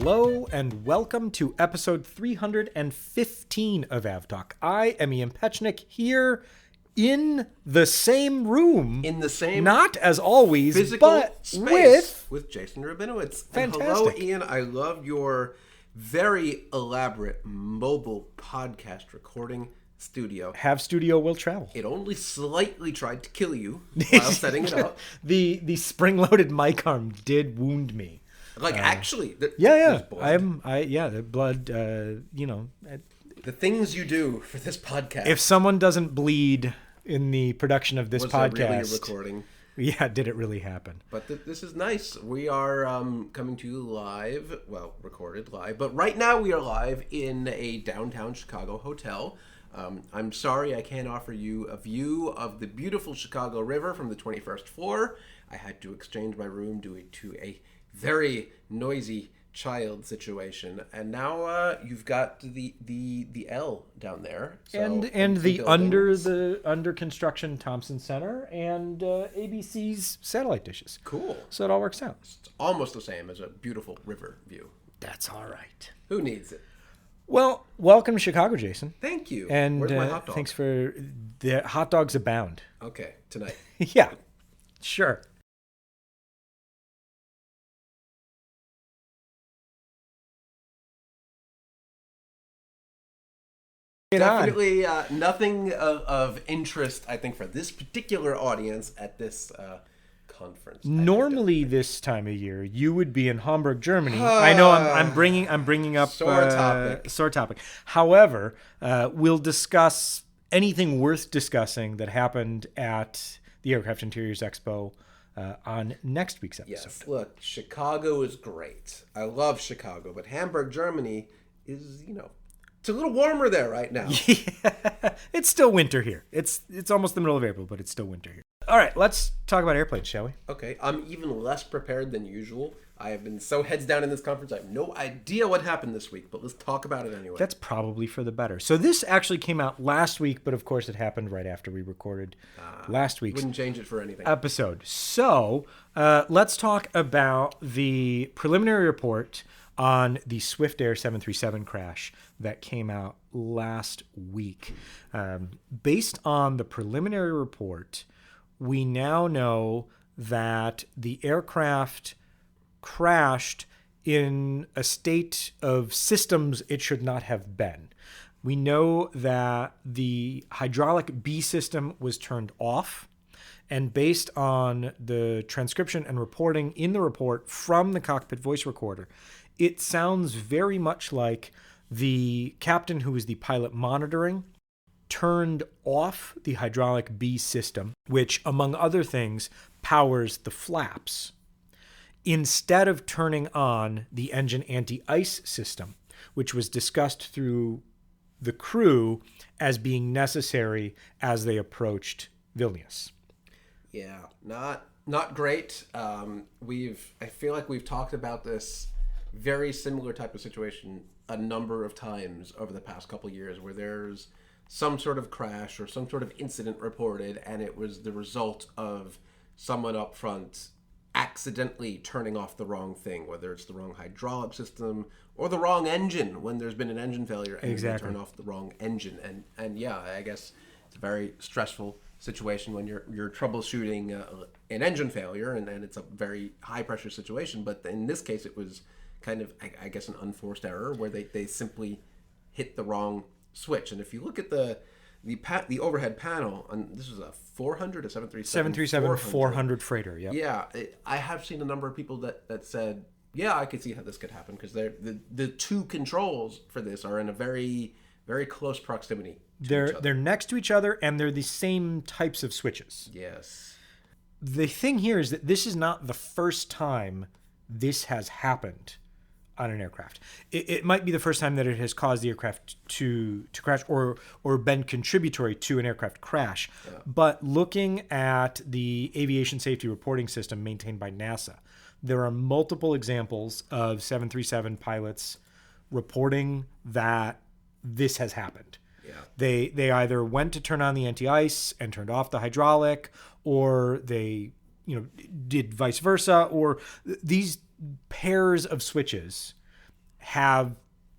Hello and welcome to episode 315 of AvTalk. I am Ian Petchnick here in the same room. In the same not as always, physical but space with Jason Rabinowitz. Fantastic. And hello, Ian. I love your very elaborate mobile podcast recording studio. Have studio will travel. It only slightly tried to kill you while setting it up. The spring-loaded mic arm did wound me. Like actually, Yeah. blood. The blood. The things you do for this podcast. If someone doesn't bleed in the production of this was podcast, there really a recording? Yeah, did it really happen? But this is nice. We are coming to you live, well, recorded live, but right now we are live in a downtown Chicago hotel. I'm sorry I can't offer you a view of the beautiful Chicago River from the 21st floor. I had to exchange my room due to a very noisy child situation, and now you've got the L down there, so and the under construction Thompson Center and ABC's satellite dishes. Cool. So it all works out. It's almost the same as a beautiful river view. That's all right. Who needs it? Well, welcome to Chicago, Jason. Thank you. And where's my hot dog? Thanks for the hot dogs abound. Okay, tonight. Yeah, sure. Definitely nothing of interest, I think, for this particular audience at this conference. Normally, this time of year, you would be in Hamburg, Germany. I know I'm bringing up sore topic. However, we'll discuss anything worth discussing that happened at the Aircraft Interiors Expo on next week's episode. Yes, look, Chicago is great. I love Chicago, but Hamburg, Germany is, it's a little warmer there right now. Yeah, it's still winter here. It's almost the middle of April, but it's still winter here. All right, let's talk about airplanes, shall we? Okay, I'm even less prepared than usual. I have been so heads down in this conference, I have no idea what happened this week, but let's talk about it anyway. That's probably for the better. So this actually came out last week, but of course it happened right after we recorded last week's Wouldn't change it for anything. episode. So let's talk about the preliminary report on the Swiftair 737 crash that came out last week. Based on the preliminary report, we now know that the aircraft crashed in a state of systems it should not have been. We know that the hydraulic B system was turned off, and based on the transcription and reporting in the report from the cockpit voice recorder, it sounds very much like the captain, who was the pilot monitoring, turned off the hydraulic B system, which, among other things, powers the flaps, instead of turning on the engine anti-ice system, which was discussed through the crew as being necessary as they approached Vilnius. Yeah, not great. I feel like we've talked about this very similar type of situation a number of times over the past couple of years, where there's some sort of crash or some sort of incident reported, and it was the result of someone up front accidentally turning off the wrong thing, whether it's the wrong hydraulic system or the wrong engine when there's been an engine failure, and exactly. you turn off the wrong engine. And yeah, I guess it's a very stressful situation when you're troubleshooting an engine failure, and it's a very high pressure situation. But in this case, it was kind of, I guess, an unforced error where they simply hit the wrong switch. And if you look at the overhead panel, and this is a 400, a 737 400 freighter. Yep. Yeah, I have seen a number of people that said, yeah, I could see how this could happen, because the two controls for this are in a very, very close proximity to each other. They're next to each other, and they're the same types of switches. Yes. The thing here is that this is not the first time this has happened on an aircraft. It might be the first time that it has caused the aircraft to crash or been contributory to an aircraft crash. Yeah. But looking at the aviation safety reporting system maintained by NASA, there are multiple examples of 737 pilots reporting that this has happened. Yeah. They either went to turn on the anti-ice and turned off the hydraulic, or they did vice versa, or these pairs of switches have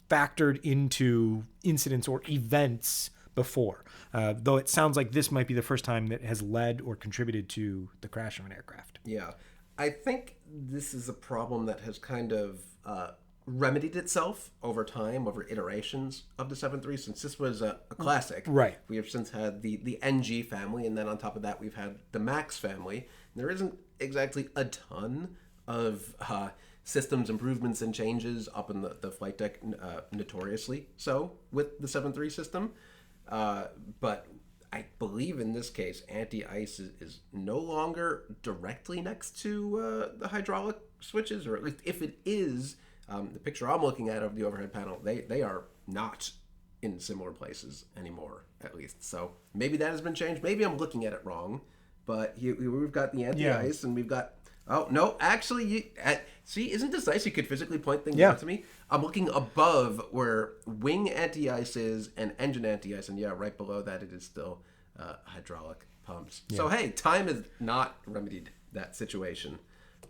factored into incidents or events before. Though it sounds like this might be the first time that has led or contributed to the crash of an aircraft. Yeah. I think this is a problem that has kind of remedied itself over time, over iterations of the 7.3, since this was a classic. Right. We have since had the NG family, and then on top of that, we've had the Max family. There isn't exactly a ton of systems improvements and changes up in the flight deck, notoriously so with the 7.3 system. But I believe in this case, anti-ice is no longer directly next to the hydraulic switches, or at least if it is, the picture I'm looking at of the overhead panel, they are not in similar places anymore, at least. So maybe that has been changed. Maybe I'm looking at it wrong, but we've got the anti-ice, and we've got... Oh, no, actually, see, isn't this nice? You could physically point things out to me. I'm looking above where wing anti-ice is and engine anti-ice, and yeah, right below that it is still hydraulic pumps. Yeah. So, hey, time has not remedied that situation.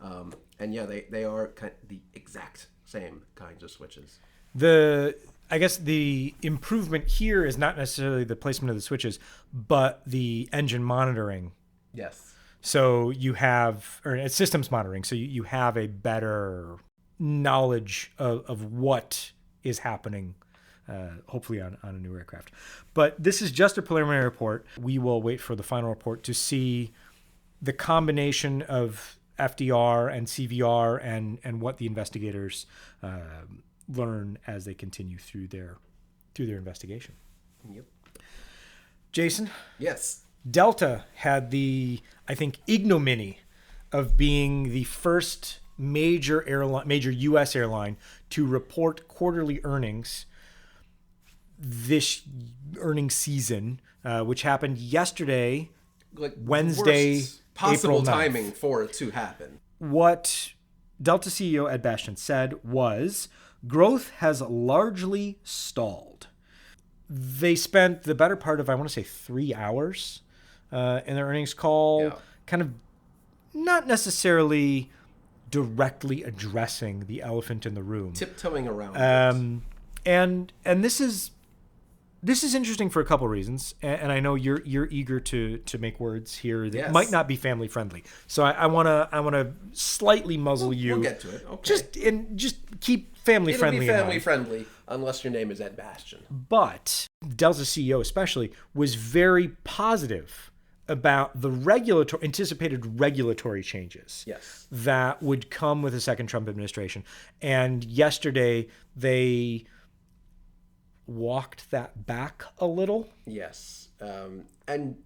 And yeah, they are kind of the exact same kinds of switches. I guess the improvement here is not necessarily the placement of the switches, but the engine monitoring. Yes. So you have, or it's systems monitoring, so you have a better knowledge of what is happening, hopefully on a new aircraft. But this is just a preliminary report. We will wait for the final report to see the combination of FDR and CVR and what the investigators learn as they continue through their investigation. Yep. Jason? Yes. Delta had the, I think, ignominy of being the first major U.S. airline to report quarterly earnings this earnings season, which happened yesterday, like Wednesday, worst possible April 9th. Timing for it to happen. What Delta CEO Ed Bastian said was, growth has largely stalled. They spent the better part of, I want to say, 3 hours in their earnings call, kind of not necessarily directly addressing the elephant in the room, tiptoeing around. And this is interesting for a couple of reasons, and I know you're eager to make words here that might not be family friendly. So I want to slightly muzzle you. We'll get to it. Okay. Just keep family friendly. It'll be family friendly unless your name is Ed Bastian. But Delta CEO especially was very positive about the anticipated regulatory changes that would come with the second Trump administration. And yesterday they walked that back a little. Yes. And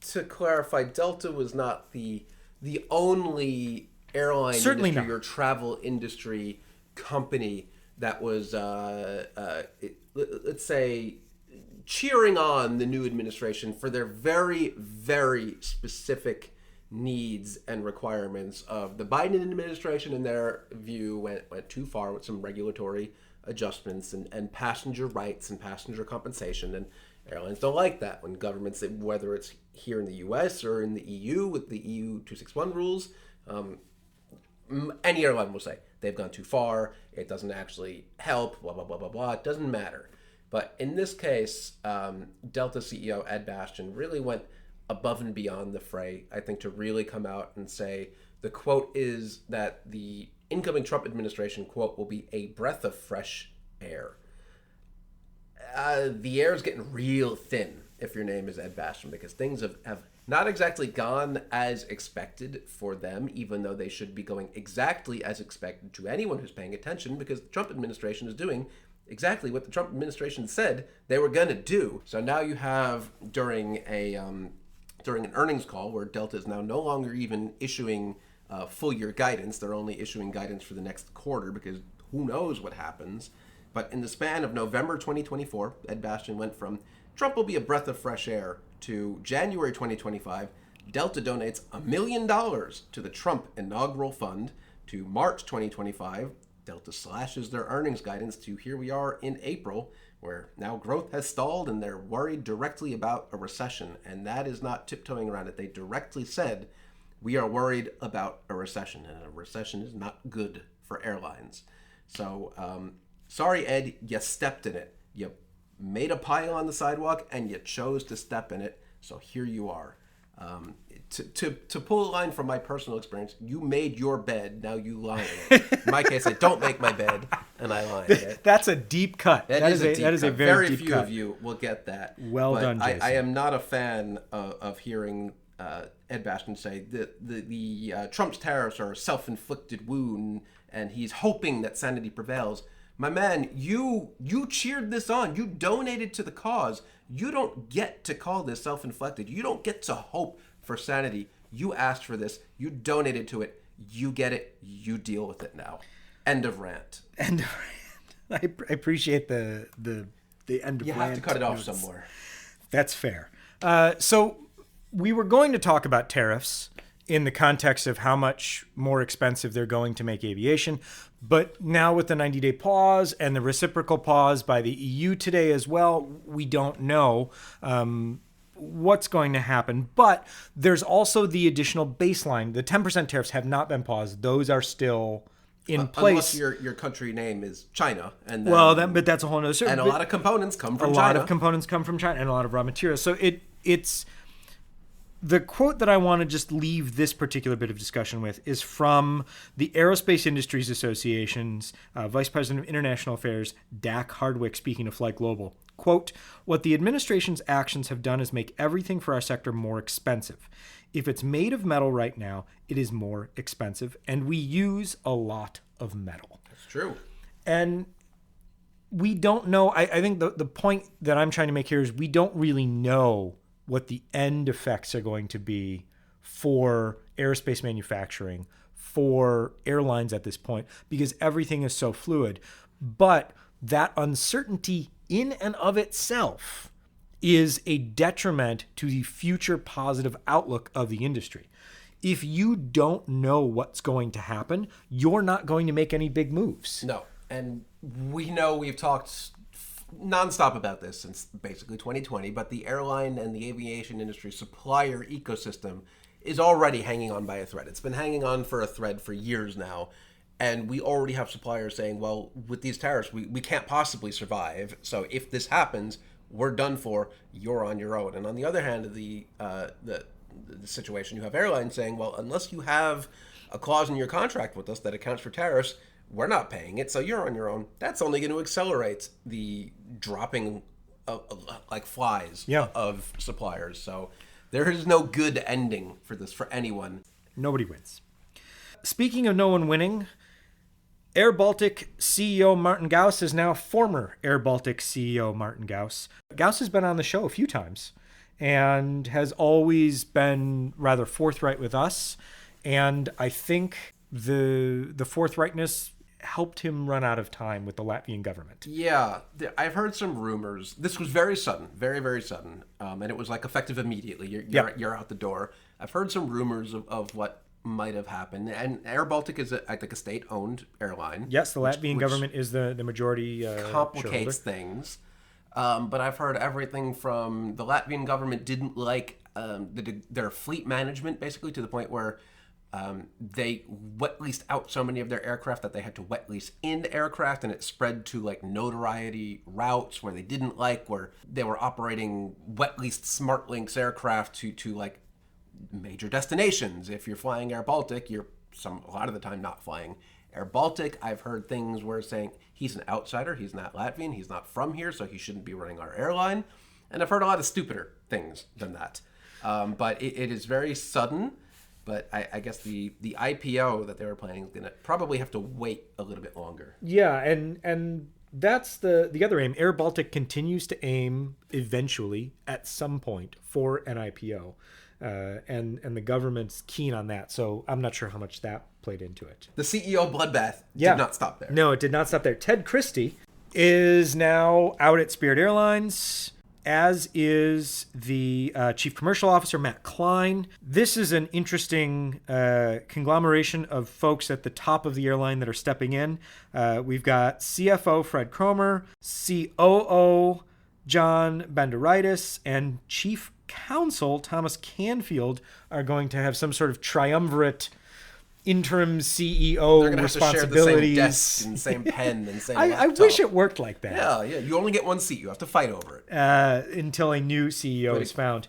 to clarify, Delta was not the only airline Certainly industry not. or travel industry company that was, let's say, cheering on the new administration for their very, very specific needs and requirements of the Biden administration. In their view, went too far with some regulatory adjustments and passenger rights and passenger compensation. And airlines don't like that when governments, whether it's here in the U.S. or in the EU with the EU 261 rules, any airline will say they've gone too far, it doesn't actually help, blah, blah, blah, blah, blah. It doesn't matter. But in this case, Delta CEO Ed Bastian really went above and beyond the fray, I think, to really come out and say the quote is that the incoming Trump administration, quote, will be a breath of fresh air. The air is getting real thin if your name is Ed Bastian, because things have not exactly gone as expected for them, even though they should be going exactly as expected to anyone who's paying attention, because the Trump administration is doing exactly what the Trump administration said they were going to do. So now you have, during an earnings call where Delta is now no longer even issuing full year guidance, they're only issuing guidance for the next quarter because who knows what happens. But in the span of November 2024, Ed Bastian went from Trump will be a breath of fresh air to January 2025, Delta donates $1 million to the Trump inaugural fund, to March 2025, Delta slashes their earnings guidance to here we are in April, where now growth has stalled and they're worried directly about a recession. And that is not tiptoeing around it. They directly said, we are worried about a recession, and a recession is not good for airlines. So Sorry, Ed, you stepped in it. You made a pile on the sidewalk and you chose to step in it. So here you are. To pull a line from my personal experience, you made your bed, now you lie in it. In my case, I don't make my bed and I lie in it. That's a deep cut. That is a very deep few cut. Of you will get that. Well done, Jason. I am not a fan of hearing Ed Bastian say the Trump's tariffs are a self-inflicted wound and he's hoping that sanity prevails. My man, you cheered this on. You donated to the cause. You don't get to call this self-inflicted. You don't get to hope for sanity. You asked for this. You donated to it. You get it. You deal with it now. End of rant. End of rant. I appreciate the end of rant. You have to cut it off somewhere. That's fair. So we were going to talk about tariffs in the context of how much more expensive they're going to make aviation. But now with the 90-day pause and the reciprocal pause by the EU today as well, we don't know what's going to happen. But there's also the additional baseline. The 10% tariffs have not been paused. Those are still in place. Unless your country name is China. And then, but that's a whole other story. And a lot of components come from China. A lot of components come from China and a lot of raw materials. So it's... The quote that I want to just leave this particular bit of discussion with is from the Aerospace Industries Association's Vice President of International Affairs, Dak Hardwick, speaking to Flight Global. Quote, "What the administration's actions have done is make everything for our sector more expensive. If it's made of metal right now, it is more expensive, and we use a lot of metal." That's true. And we don't know. I think the point that I'm trying to make here is we don't really know what the end effects are going to be for aerospace manufacturing, for airlines at this point, because everything is so fluid. But that uncertainty in and of itself is a detriment to the future positive outlook of the industry. If you don't know what's going to happen, you're not going to make any big moves. No. And we know we've talked nonstop about this since basically 2020, but the airline and the aviation industry supplier ecosystem is already hanging on by a thread. It's been hanging on for a thread for years now, and we already have suppliers saying, well, with these tariffs, we can't possibly survive, so if this happens, we're done for, you're on your own. And on the other hand of the situation, you have airlines saying, well, unless you have a clause in your contract with us that accounts for tariffs, we're not paying it, so you're on your own. That's only going to accelerate the dropping like flies of suppliers. So there is no good ending for this for anyone. Nobody wins. Speaking of no one winning, Air Baltic CEO Martin Gauss is now former Air Baltic CEO Martin Gauss. Gauss has been on the show a few times and has always been rather forthright with us. And I think the forthrightness helped him run out of time with the Latvian government. Yeah, I've heard some rumors. This was very sudden, very, very sudden. And it was like effective immediately. You're out the door. I've heard some rumors of what might have happened. And Air Baltic is, I think, a state-owned airline. Yes, the Latvian government is the majority complicates things. But I've heard everything from the Latvian government didn't like their fleet management, basically, to the point where they wet leased out so many of their aircraft that they had to wet lease in aircraft, and it spread to like notoriety routes where they didn't like, where they were operating wet leased SmartLynx aircraft to like major destinations. If you're flying Air Baltic, you're a lot of the time not flying Air Baltic. I've heard things where saying he's an outsider, he's not Latvian, he's not from here, so he shouldn't be running our airline. And I've heard a lot of stupider things than that. But it is very sudden. But I guess the IPO that they were planning is going to probably have to wait a little bit longer. Yeah, and that's the other aim. Air Baltic continues to aim eventually at some point for an IPO. And the government's keen on that. So I'm not sure how much that played into it. The CEO bloodbath did not stop there. No, it did not stop there. Ted Christie is now out at Spirit Airlines, as is the chief commercial officer, Matt Klein. This is an interesting conglomeration of folks at the top of the airline that are stepping in. We've got CFO Fred Cromer, COO John Benderitis, and chief counsel Thomas Canfield are going to have some sort of triumvirate interim CEO They're gonna have to share the same responsibilities. desk and same pen and same I laptop. wish it worked like that. Yeah. You only get one seat. You have to fight over it. Until a new CEO is found.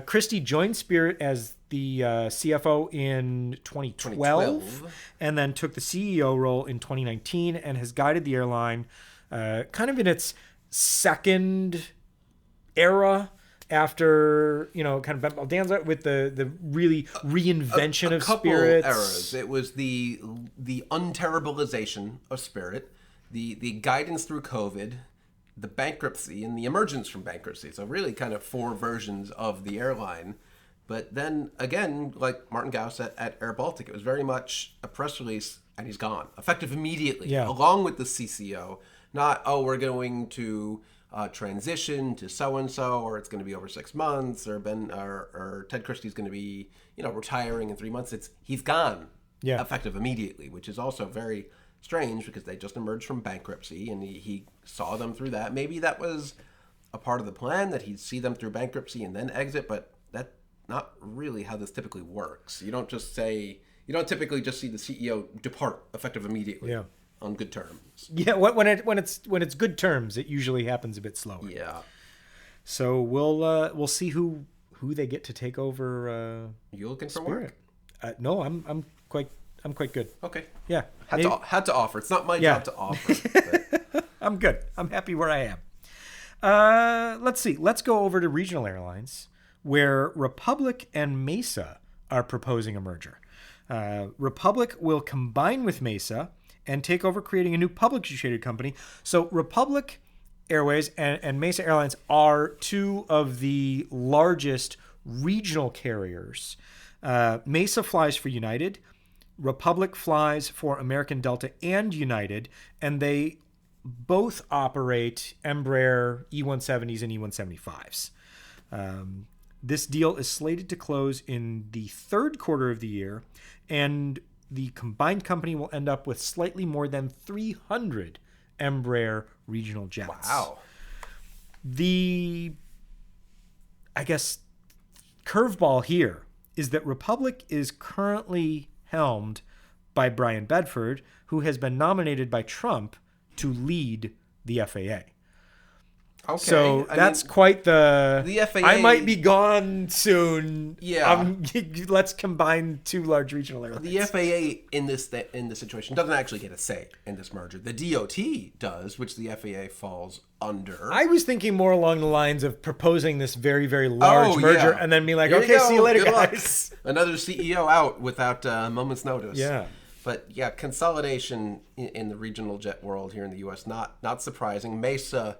Christie joined Spirit as the CFO in 2012 and then took the CEO role in 2019 and has guided the airline kind of in its second era after, kind of Baldanza with the really reinvention of couple Spirit. eras. It was the unterribilization of Spirit, the guidance through COVID, the bankruptcy, and the emergence from bankruptcy. So really kind of 4 versions of the airline. But then again, like Martin Gauss at Air Baltic, it was very much a press release and he's gone, effective immediately, along with the CCO. Not, we're going to transition to so-and-so, or it's going to be over 6 months, or Ted Christie's going to be, retiring in 3 months. He's gone, effective immediately, which is also very strange because they just emerged from bankruptcy and he saw them through that. Maybe that was a part of the plan, that he'd see them through bankruptcy and then exit, but that's not really how this typically works. You don't typically just see the CEO depart effective immediately. Yeah. On good terms. Yeah, when it's good terms, it usually happens a bit slower. Yeah. So we'll see who they get to take over. You looking for Spirit. work? No, I'm quite good. Okay. Yeah. Had to offer. It's not my job to offer. But. I'm good. I'm happy where I am. Let's see. Let's go over to regional airlines, where Republic and Mesa are proposing a merger. Republic will combine with Mesa and take over, creating a new publicly traded company. So Republic Airways and Mesa Airlines are 2 of the largest regional carriers. Mesa flies for United. Republic flies for American Delta and United, and they both operate Embraer E170s and E175s. This deal is slated to close in the 3rd quarter of the year, and the combined company will end up with slightly more than 300 Embraer regional jets. Wow. The, I guess, curveball here is that Republic is currently helmed by Brian Bedford, who has been nominated by Trump to lead the FAA. Okay. So that's quite the FAA. I might be gone soon. Yeah. Let's combine 2 large regional airlines. The FAA in this situation doesn't actually get a say in this merger. The DOT does, which the FAA falls under. I was thinking more along the lines of proposing this very, very large merger and then being like, Here okay, see you later, Good guys. Luck. Another CEO out without a moment's notice. Yeah. But yeah, consolidation in the regional jet world here in the U.S., not surprising. Mesa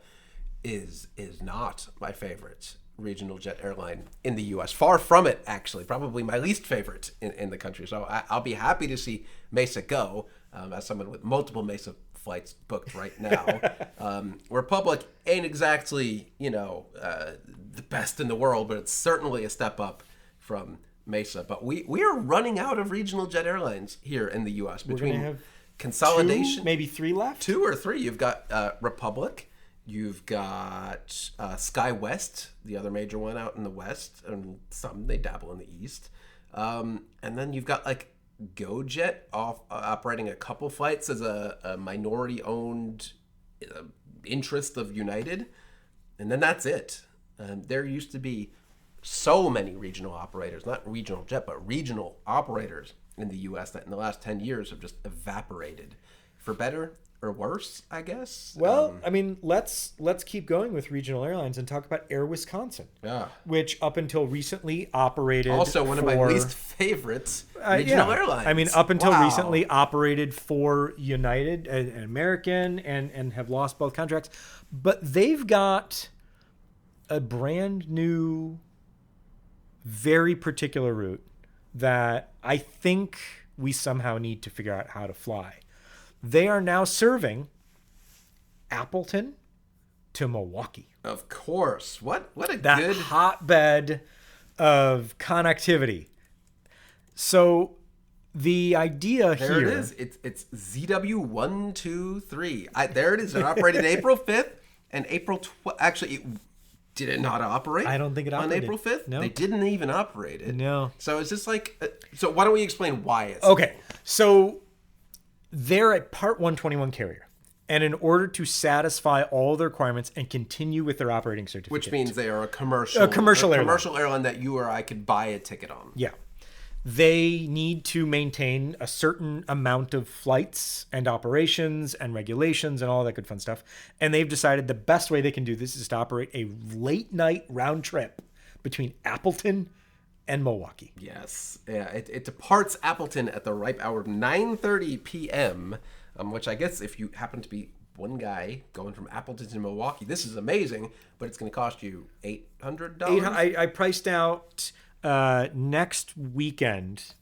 is not my favorite regional jet airline in the U.S. Far from it, actually. Probably my least favorite in the country. So I'll be happy to see Mesa go, as someone with multiple Mesa flights booked right now. Republic ain't exactly, the best in the world, but it's certainly a step up from Mesa. But we are running out of regional jet airlines here in the U.S. between have consolidation. 2, maybe 3 left? 2 or 3. You've got Republic. You've got SkyWest, the other major one out in the west, and some they dabble in the east. And then you've got like GoJet operating a couple flights as a minority-owned interest of United, and then that's it. There used to be so many regional operators, not regional jet, but regional operators in the U.S. that in the last 10 years have just evaporated, for better or worse, I guess. Well, let's keep going with regional airlines and talk about Air Wisconsin, which up until recently operated also one of my least favorites regional airlines. Up until recently operated for United and American and have lost both contracts, but they've got a brand new, very particular route that I think we somehow need to figure out how to fly. They are now serving Appleton to Milwaukee. Of course. What a that good hotbed of connectivity. So the idea there here it is. It's ZW123. There it is. It operated April 5th and April 12th. Actually, did it not operate? I don't think it operated. On April 5th? No. They didn't even operate it. No. So it's just like, so why don't we explain why it's okay. So they're a Part 121 carrier. And in order to satisfy all the requirements and continue with their operating certificate. Which means they are a commercial airline that you or I could buy a ticket on. Yeah. They need to maintain a certain amount of flights and operations and regulations and all that good fun stuff. And they've decided the best way they can do this is to operate a late night round trip between Appleton and Milwaukee. Yes. Yeah, it departs Appleton at the ripe hour of 9:30 p.m., which I guess if you happen to be one guy going from Appleton to Milwaukee, this is amazing, but it's going to cost you $800. I priced out next weekend,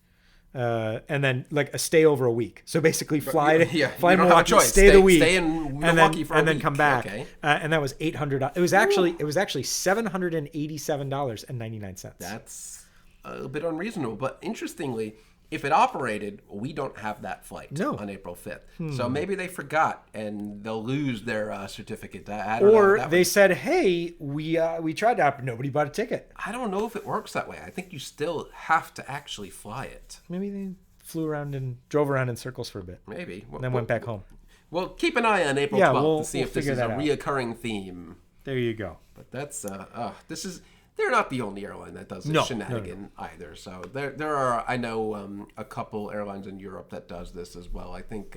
and then like a stay over a week. So basically, fly to Milwaukee, stay the week, stay in Milwaukee for a week, and then come back. Okay. And that was $800. It was actually $787.99. That's a little bit unreasonable, but interestingly, if it operated, we don't have that flight on April 5th. So maybe they forgot and they'll lose their certificate. I don't know. Or they said, hey, we tried to operate. Nobody bought a ticket. I don't know if it works that way. I think you still have to actually fly it. Maybe they drove around in circles for a bit. Maybe. And then went back home. Well, keep an eye on April 12th to see if this is a reoccurring theme. There you go. But that's, they're not the only airline that does this shenanigan either. So there are, I know, a couple airlines in Europe that does this as well. I think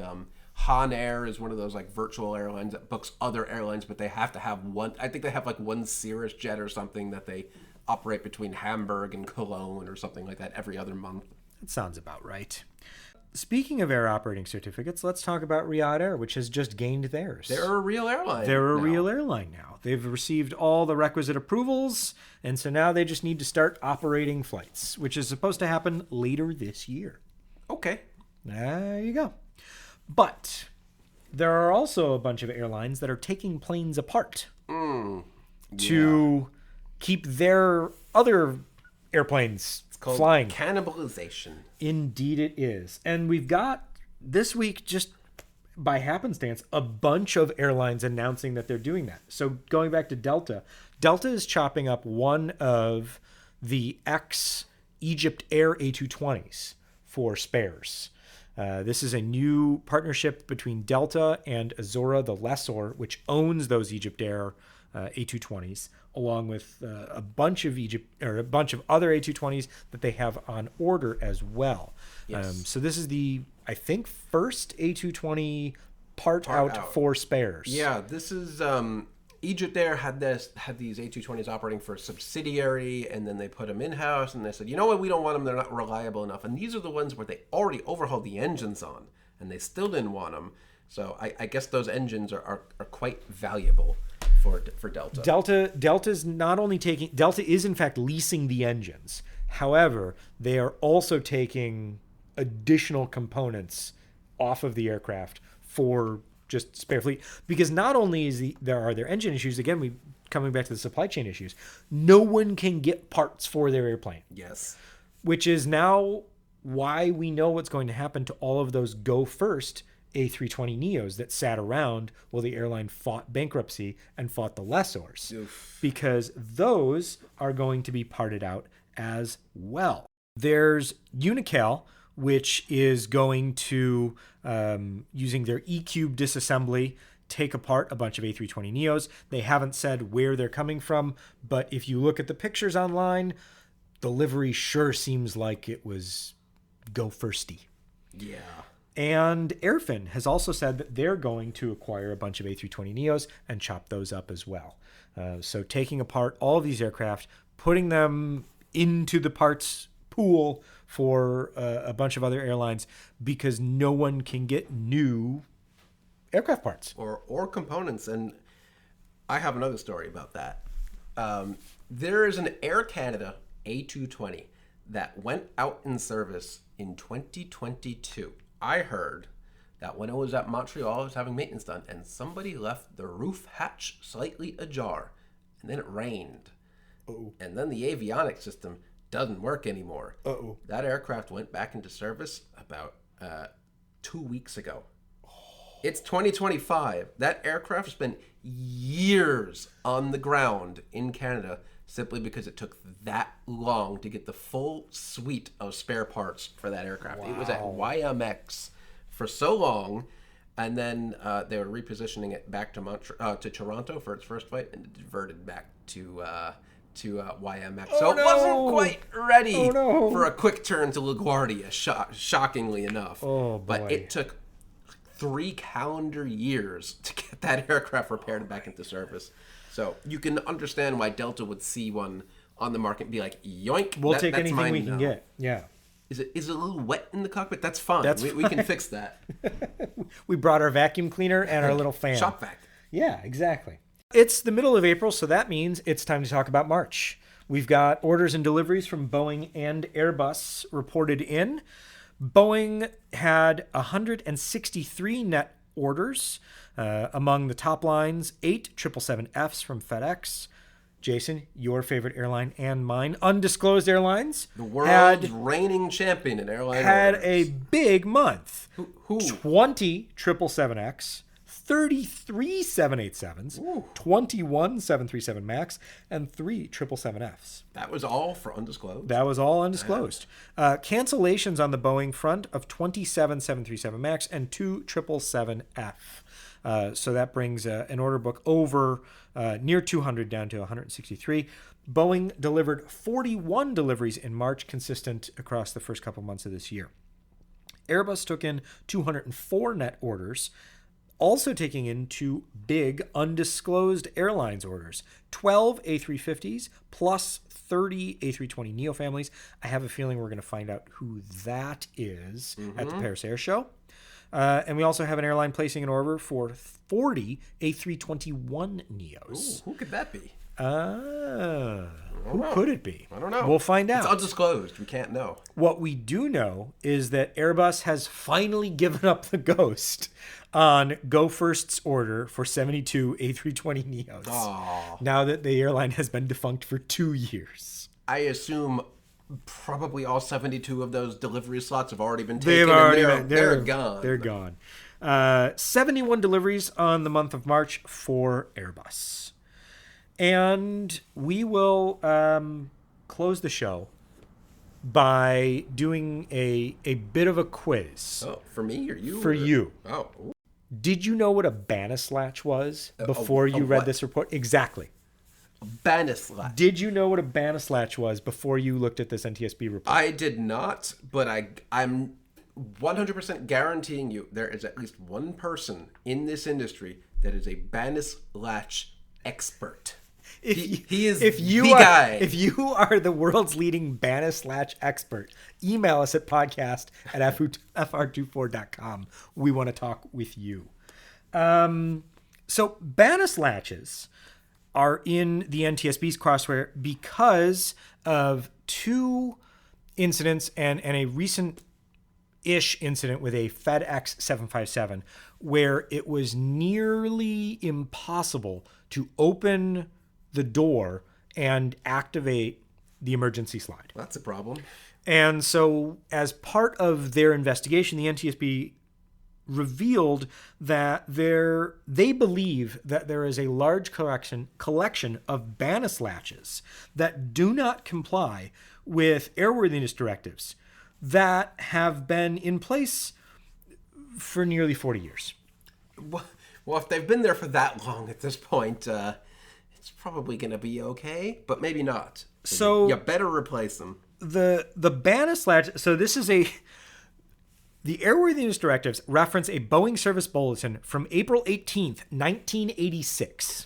Han Air is one of those like virtual airlines that books other airlines, but they have to have one. I think they have like one Cirrus jet or something that they operate between Hamburg and Cologne or something like that every other month. That sounds about right. Speaking of air operating certificates, let's talk about Riyadh Air, which has just gained theirs. They're a real airline. Real airline now. They've received all the requisite approvals, and so now they just need to start operating flights, which is supposed to happen later this year. Okay. There you go. But there are also a bunch of airlines that are taking planes apart to keep their other airplanes flying. Cannibalization. Indeed it is. And we've got this week, just by happenstance, a bunch of airlines announcing that they're doing that. So going back to Delta is chopping up one of the ex-Egypt Air A220s for spares. This is a new partnership between Delta and Azora, the lessor, which owns those Egypt Air A220s, along with a bunch of other A220s that they have on order as well. Yes. So this is the, I think, first A220 part out for spares. Yeah, this is Egypt Air had these A220s operating for a subsidiary, and then they put them in-house, and they said, you know what, we don't want them, they're not reliable enough. And these are the ones where they already overhauled the engines on, and they still didn't want them. So I guess those engines are quite valuable for Delta. Delta is in fact leasing the engines. However, they are also taking additional components off of the aircraft for just spare fleet, because not only are there engine issues, again, coming back to the supply chain issues, no one can get parts for their airplane. Yes. Which is now why we know what's going to happen to all of those go first A320neos that sat around while the airline fought bankruptcy and fought the lessors. Oof. Because those are going to be parted out as well. There's Unical, which is going to, using their E-Cube disassembly, take apart a bunch of A320neos. They haven't said where they're coming from, but if you look at the pictures online, the livery sure seems like it was go firsty. Yeah. And Airfin has also said that they're going to acquire a bunch of A320neos and chop those up as well. So taking apart all of these aircraft, putting them into the parts pool for a bunch of other airlines, because no one can get new aircraft parts or components. And I have another story about that. There is an Air Canada A220 that went out in service in 2022. I heard that when it was at Montreal, it was having maintenance done, and somebody left the roof hatch slightly ajar, and then it rained. Uh-oh. And then the avionics system doesn't work anymore. Uh-oh. That aircraft went back into service about 2 weeks ago. It's 2025. That aircraft spent years on the ground in Canada simply because it took that long to get the full suite of spare parts for that aircraft. It was at YMX for so long, and then they were repositioning it back to Toronto for its first flight, and it diverted back to YMX. So it wasn't quite ready for a quick turn to LaGuardia, shockingly enough. Oh, boy. But it took 3 calendar years to get that aircraft repaired and back into service. So you can understand why Delta would see one on the market and be like, yoink, We'll take that's anything mine we now. can get. Yeah. Is it a little wet in the cockpit? That's fine. We can fix that. We brought our vacuum cleaner and our little fan. Shop vac. Yeah, exactly. It's the middle of April, so that means it's time to talk about March. We've got orders and deliveries from Boeing and Airbus reported in. Boeing had 163 net orders. Among the top lines, 8 777Fs from FedEx. Jason, your favorite airline and mine, undisclosed airlines, The world's reigning champion in airline had orders. a big month. Who? 20 777X, 33 787s, 21 737 MAX, and 3 777Fs. That was all for undisclosed? That was all undisclosed. Cancellations on the Boeing front of 27 737 MAX and 2 777F. So that brings an order book over near 200 down to 163. Boeing delivered 41 deliveries in March, consistent across the first couple months of this year. Airbus took in 204 net orders, also taking in 2 big undisclosed airlines orders, 12 A350s plus 30 A320neo families. I have a feeling we're going to find out who that is at the Paris Air Show. And we also have an airline placing an order for 40 A321neos. Ooh, who could that be? Who could it be? I don't know. We'll find out. It's undisclosed. We can't know. What we do know is that Airbus has finally given up the ghost on Go First's order for 72 A320neos. Aww. Now that the airline has been defunct for 2 years. I assume probably all 72 of those delivery slots have already been They've taken. already They're gone. They're gone. 71 deliveries on the month of March for Airbus. And we will close the show by doing a bit of a quiz. Oh, for me or you? For you. Oh. Ooh. Did you know what a Bannis latch was before you read what? this report? Exactly. Bannis latch. Did you know what a Bannis latch was before you looked at this NTSB report? I did not, but I'm 100% guaranteeing you there is at least one person in this industry that is a Bannis latch expert. He is if you the are, guy. If you are the world's leading Bannis latch expert, email us at podcast@fr24.com. We want to talk with you. So Bannis latches are in the NTSB's crosswire because of 2 incidents and a recent-ish incident with a FedEx 757 where it was nearly impossible to open the door and activate the emergency slide. That's a problem. And so as part of their investigation, the NTSB revealed that they believe that there is a large collection of Bannis latches that do not comply with airworthiness directives that have been in place for nearly 40 years. Well, if they've been there for that long at this point, it's probably going to be okay, but maybe not. So you better replace them. The Bannis latch. So this is the airworthiness directives reference a Boeing service bulletin from April 18th, 1986.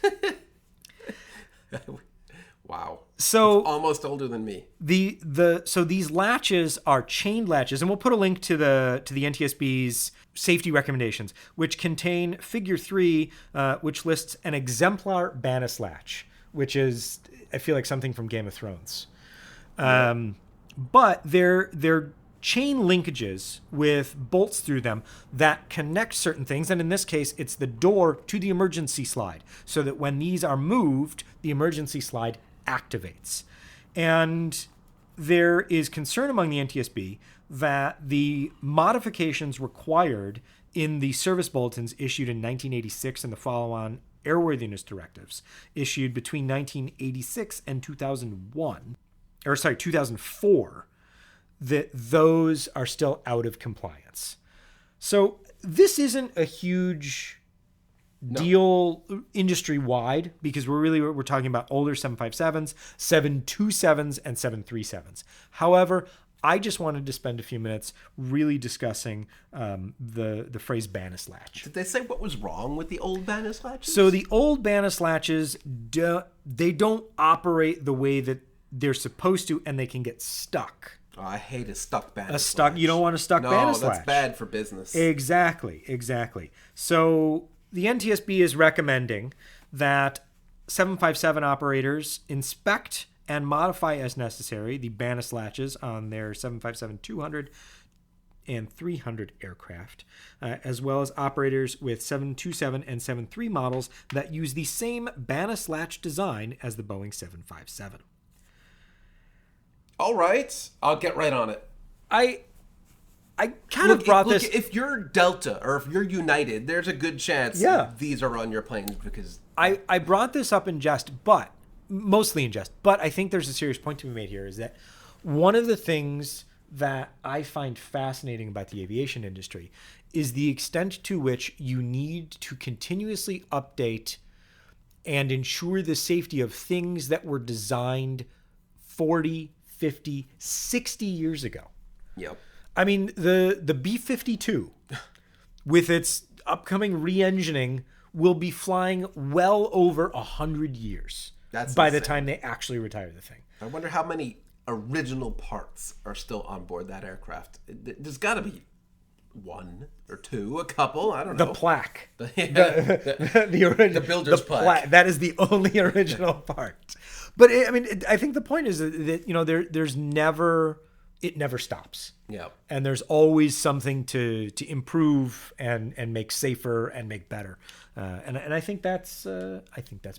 Wow. So it's almost older than me. So these latches are chained latches, and we'll put a link to the NTSB's safety recommendations, which contain Figure 3, which lists an exemplar Bannis latch, which is, I feel like, something from Game of Thrones. But they're chain linkages with bolts through them that connect certain things. And in this case, it's the door to the emergency slide, so that when these are moved, the emergency slide activates. And there is concern among the NTSB that the modifications required in the service bulletins issued in 1986 and the follow-on airworthiness directives issued between 1986 and 2004, that those are still out of compliance. So this isn't a huge deal industry-wide, because we're talking about older 757s, 727s, and 737s. However, I just wanted to spend a few minutes really discussing the phrase Bannis latch. Did they say what was wrong with the old Bannis latches? So the old Bannis latches, they don't operate the way that they're supposed to, and they can get stuck. Oh, I hate a stuck Bannis latch. You don't want a stuck Bannis latch. No, that's bad for business. Exactly. So the NTSB is recommending that 757 operators inspect and modify as necessary the Bannis latches on their 757-200 and 300 aircraft, as well as operators with 727 and 73 models that use the same Bannis latch design as the Boeing 757. All right, I'll get right on it. I kind of brought this. If you're Delta or if you're United, there's a good chance these are on your planes, because I brought this up in jest, but mostly in jest. But I think there's a serious point to be made here, is that one of the things that I find fascinating about the aviation industry is the extent to which you need to continuously update and ensure the safety of things that were designed 40, 50, 60 years ago. Yep. I mean, the B-52, with its upcoming re-engining, will be flying well over 100 years by the time they actually retire the thing. I wonder how many original parts are still on board that aircraft. There's got to be one or two, a couple, I don't know. The plaque. The builder's plaque. That is the only original part. But I think the point is that it never stops. Yeah. And there's always something to improve and make safer and make better. And I think that's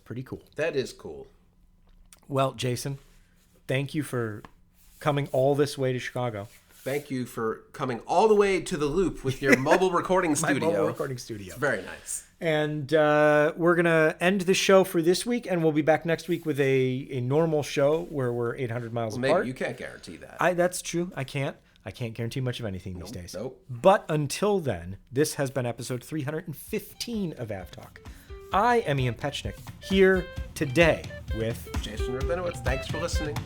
pretty cool. That is cool. Well, Jason, thank you for coming all this way to Chicago. Thank you for coming all the way to the Loop with your mobile recording studio. My mobile recording studio. It's very nice. And we're going to end the show for this week, and we'll be back next week with a normal show where we're 800 miles apart. Maybe you can't guarantee that. That's true. I can't guarantee much of anything these days. Nope. But until then, this has been episode 315 of AvTalk. I am Ian Petchnick, here today with Jason Rabinowitz. Thanks for listening.